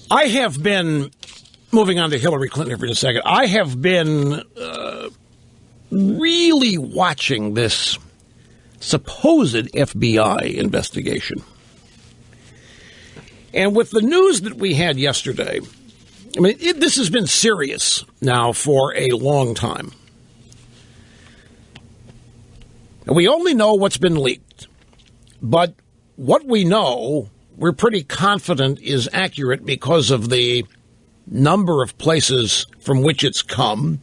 I have been, moving on to Hillary Clinton for just a second, I have been really watching this supposed FBI investigation. And with the news that we had yesterday, I mean, this has been serious now for a long time. And we only know what's been leaked. But what we know, we're pretty confident is accurate because of the number of places from which it's come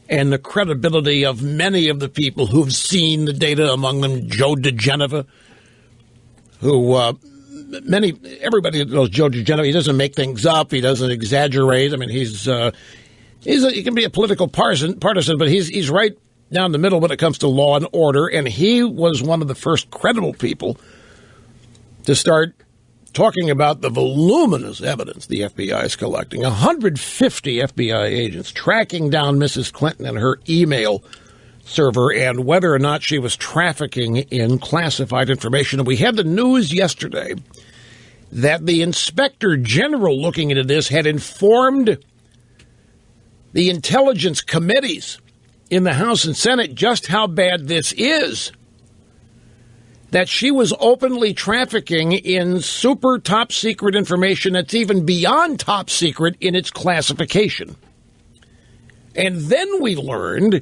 and the credibility of many of the people who've seen the data, among them Joe DeGeneva, who everybody knows Joe DeGeneva. He doesn't make things up. He doesn't exaggerate. I mean, he can be a political partisan, but he's right down the middle when it comes to law and order, and he was one of the first credible people to start talking about the voluminous evidence the FBI is collecting. 150 FBI agents tracking down Mrs. Clinton and her email server and whether or not she was trafficking in classified information. And we had the news yesterday that the Inspector General looking into this had informed the intelligence committees in the House and Senate just how bad this is. That she was openly trafficking in super top secret information that's even beyond top secret in its classification. And then we learned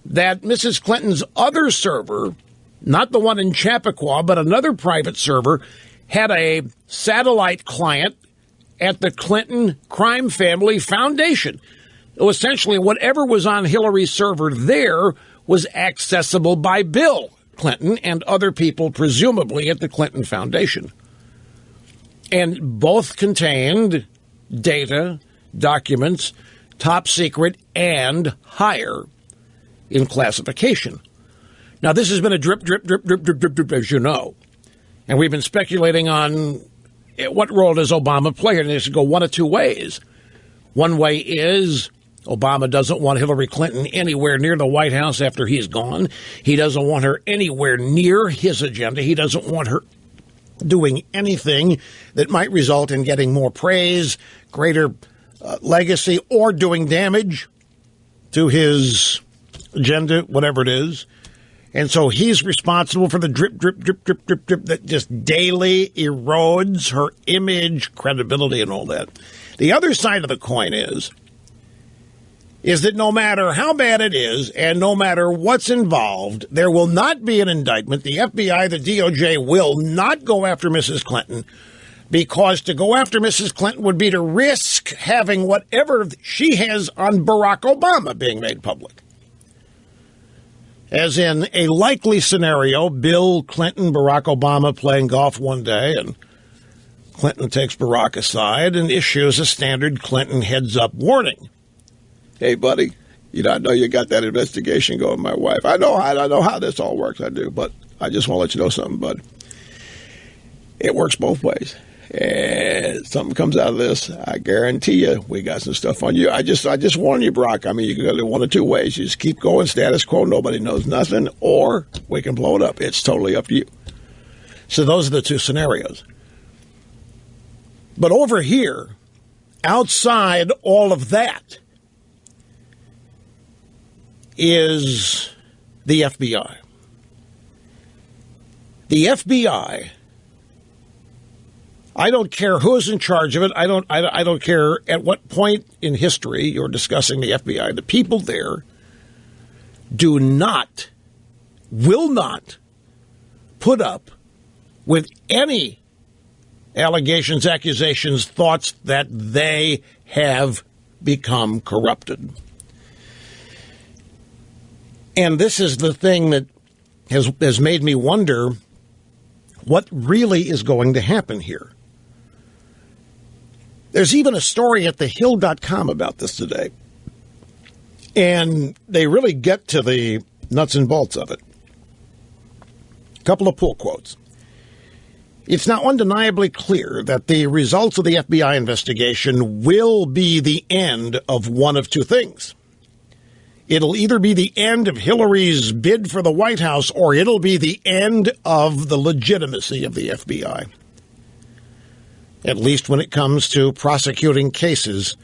that Mrs. Clinton's other server, not the one in Chappaqua, but another private server, had a satellite client at the Clinton Crime Family Foundation. So essentially, whatever was on Hillary's server there was accessible by Bill Clinton and other people, presumably at the Clinton Foundation. And both contained data, documents, top secret, and higher in classification. Now, this has been a drip, as you know. And we've been speculating on what role does Obama play here. And this could go one of two ways. One way is Obama doesn't want Hillary Clinton anywhere near the White House after he's gone. He doesn't want her anywhere near his agenda. He doesn't want her doing anything that might result in getting more praise, greater legacy, or doing damage to his agenda, whatever it is. And so he's responsible for the drip that just daily erodes her image, credibility, and all that. The other side of the coin is that no matter how bad it is and no matter what's involved, there will not be an indictment. The FBI, the DOJ will not go after Mrs. Clinton because to go after Mrs. Clinton would be to risk having whatever she has on Barack Obama being made public. As in a likely scenario, Bill Clinton, Barack Obama playing golf one day, and Clinton takes Barack aside and issues a standard Clinton heads-up warning. Hey, buddy, I know you got that investigation going, my wife. I know how this all works, I do, but I just want to let you know something, bud. It works both ways. And something comes out of this, I guarantee you, we got some stuff on you. I just warn you, Barack. I mean, you can go one of two ways. You just keep going, status quo, nobody knows nothing, or we can blow it up. It's totally up to you. So those are the two scenarios. But over here, outside all of that, is the FBI. The FBI, I don't care who's in charge of it. I don't care at what point in history you're discussing the FBI. The people there will not put up with any allegations, accusations, thoughts that they have become corrupted. And this is the thing that has made me wonder what really is going to happen here. There's even a story at thehill.com about this today. And they really get to the nuts and bolts of it. A couple of pull quotes. It's now undeniably clear that the results of the FBI investigation will be the end of one of two things. It'll either be the end of Hillary's bid for the White House or it'll be the end of the legitimacy of the FBI. at least when it comes to prosecuting cases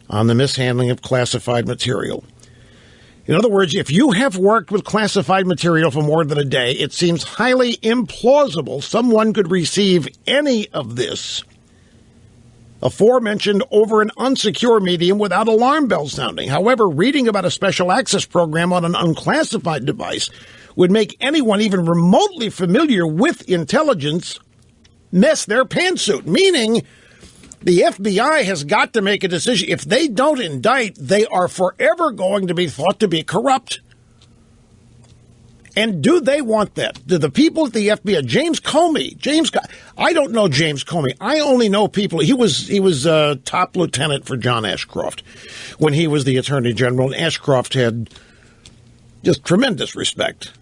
on the mishandling of classified material. In other words, if you have worked with classified material for more than a day, it seems highly implausible someone could receive any of this aforementioned over an unsecure medium without alarm bells sounding. However, reading about a special access program on an unclassified device would make anyone even remotely familiar with intelligence mess their pantsuit, meaning the FBI has got to make a decision. If they don't indict, they are forever going to be thought to be corrupt. And do they want that? Do the people at the FBI, James Comey, I don't know James Comey. I only know people. He was a top lieutenant for John Ashcroft when he was the Attorney General. And Ashcroft had just tremendous respect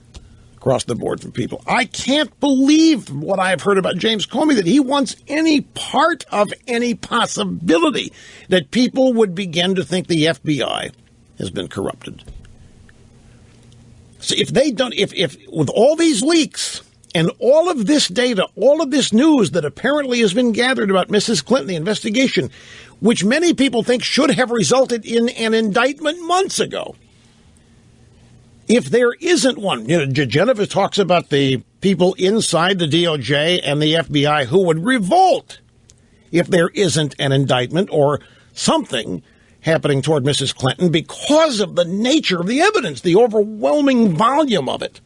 across the board from people. I can't believe what I've heard about James Comey, that he wants any part of any possibility that people would begin to think the FBI has been corrupted. So if they don't, if with all these leaks and all of this data, all of this news that apparently has been gathered about Mrs. Clinton, the investigation, which many people think should have resulted in an indictment months ago, if there isn't one, Jennifer talks about the people inside the DOJ and the FBI who would revolt if there isn't an indictment or something happening toward Mrs. Clinton because of the nature of the evidence, the overwhelming volume of it.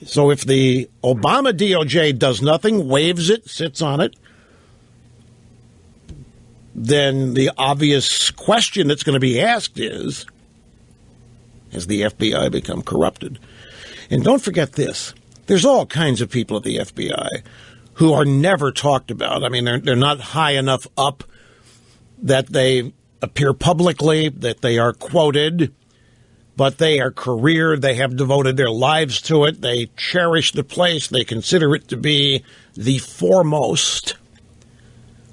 So if the Obama DOJ does nothing, waives it, sits on it, then the obvious question that's going to be asked is, has the FBI become corrupted? And don't forget this. There's all kinds of people at the FBI who are never talked about. I mean, they're not high enough up that they appear publicly, that they are quoted, but they are careered. They have devoted their lives to it. They cherish the place. They consider it to be the foremost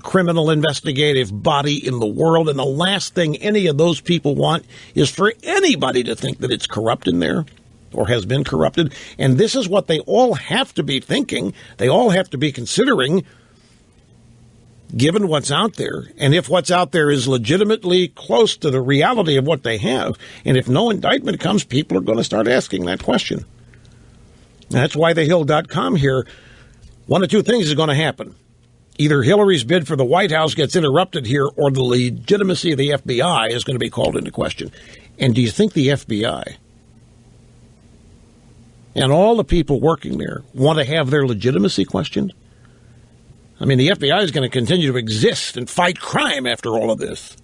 criminal investigative body in the world. And the last thing any of those people want is for anybody to think that it's corrupt in there or has been corrupted. And this is what they all have to be thinking. They all have to be considering, given what's out there, and if what's out there is legitimately close to the reality of what they have, and if no indictment comes, people are going to start asking that question. And that's why thehill.com here, one of two things is going to happen. Either Hillary's bid for the White House gets interrupted here, or the legitimacy of the FBI is going to be called into question. And do you think the FBI and all the people working there want to have their legitimacy questioned? I mean, the FBI is going to continue to exist and fight crime after all of this.